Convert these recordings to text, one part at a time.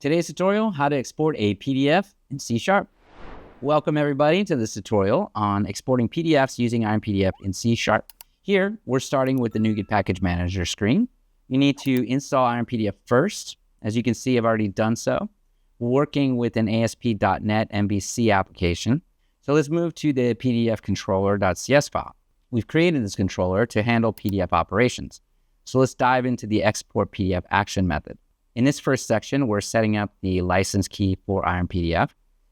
Today's tutorial, how to export a PDF in C#. Welcome everybody to this tutorial on exporting PDFs using IronPDF in C#. Here, we're starting with the NuGet Package Manager screen. You need to install IronPDF first. As you can see, I've already done so. We're working with an ASP.NET MVC application. So let's move to the PDF controller.cs file. We've created this controller to handle PDF operations. So let's dive into the export PDF action method. In this first section, we're setting up the license key for IronPDF.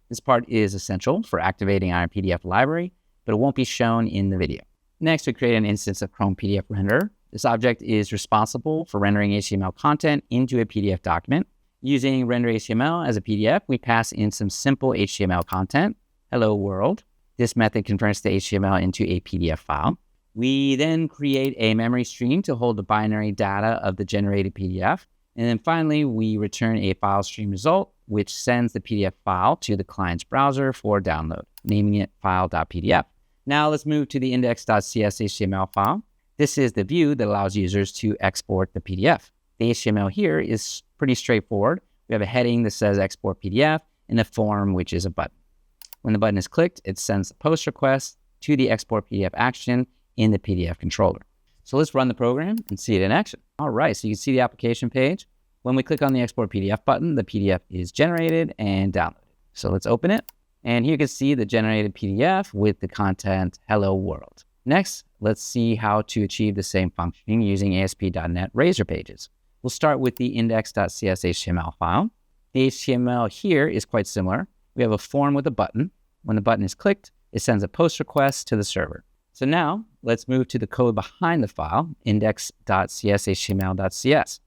This part is essential for activating IronPDF library, but it won't be shown in the video. Next, we create an instance of Chrome PDF Renderer. This object is responsible for rendering HTML content into a PDF document. Using render HTML as a PDF, we pass in some simple HTML content, hello world. This method converts the HTML into a PDF file. We then create a memory stream to hold the binary data of the generated PDF. And then finally, we return a FileStreamResult, which sends the PDF file to the client's browser for download, naming it file.pdf. Now let's move to the index.cs HTML file. This is the view that allows users to export the PDF. The HTML here is pretty straightforward. We have a heading that says export PDF and a form, which is a button. When the button is clicked, it sends the post request to the export PDF action in the PDF controller. So let's run the program and see it in action. All right, so you can see the application page. When we click on the export PDF button, the PDF is generated and downloaded. So let's open it. And here you can see the generated PDF with the content, hello world. Next, let's see how to achieve the same functioning using ASP.NET Razor pages. We'll start with the index.cs HTML file. The HTML here is quite similar. We have a form with a button. When the button is clicked, it sends a post request to the server. So now let's move to the code behind the file, index.cs.html.cs.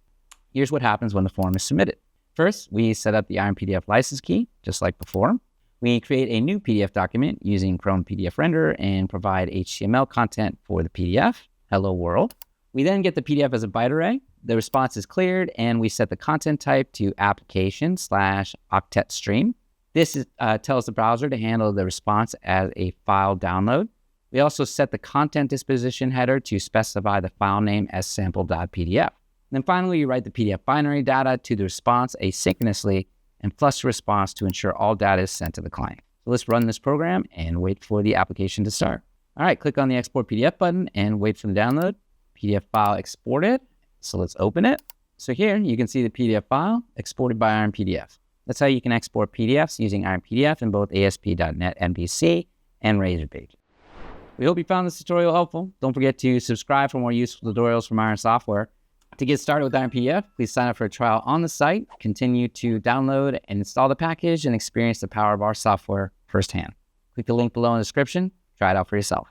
Here's what happens when the form is submitted. First, we set up the IronPDF license key, just like before. We create a new PDF document using Chrome PDF Renderer and provide HTML content for the PDF, hello world. We then get the PDF as a byte array. The response is cleared, and we set the content type to application/octet stream. This tells the browser to handle the response as a file download. We also set the content disposition header to specify the file name as sample.pdf. Then finally, you write the PDF binary data to the response asynchronously and flush the response to ensure all data is sent to the client. So let's run this program and wait for the application to start. All right, click on the Export PDF button and wait for the download. PDF file exported. So let's open it. So here you can see the PDF file exported by IronPDF. That's how you can export PDFs using IronPDF in both ASP.NET MVC and Razor pages. We hope you found this tutorial helpful. Don't forget to subscribe for more useful tutorials from Iron Software. To get started with IronPDF, please sign up for a trial on the site, continue to download and install the package, and experience the power of our software firsthand. Click the link below in the description. Try it out for yourself.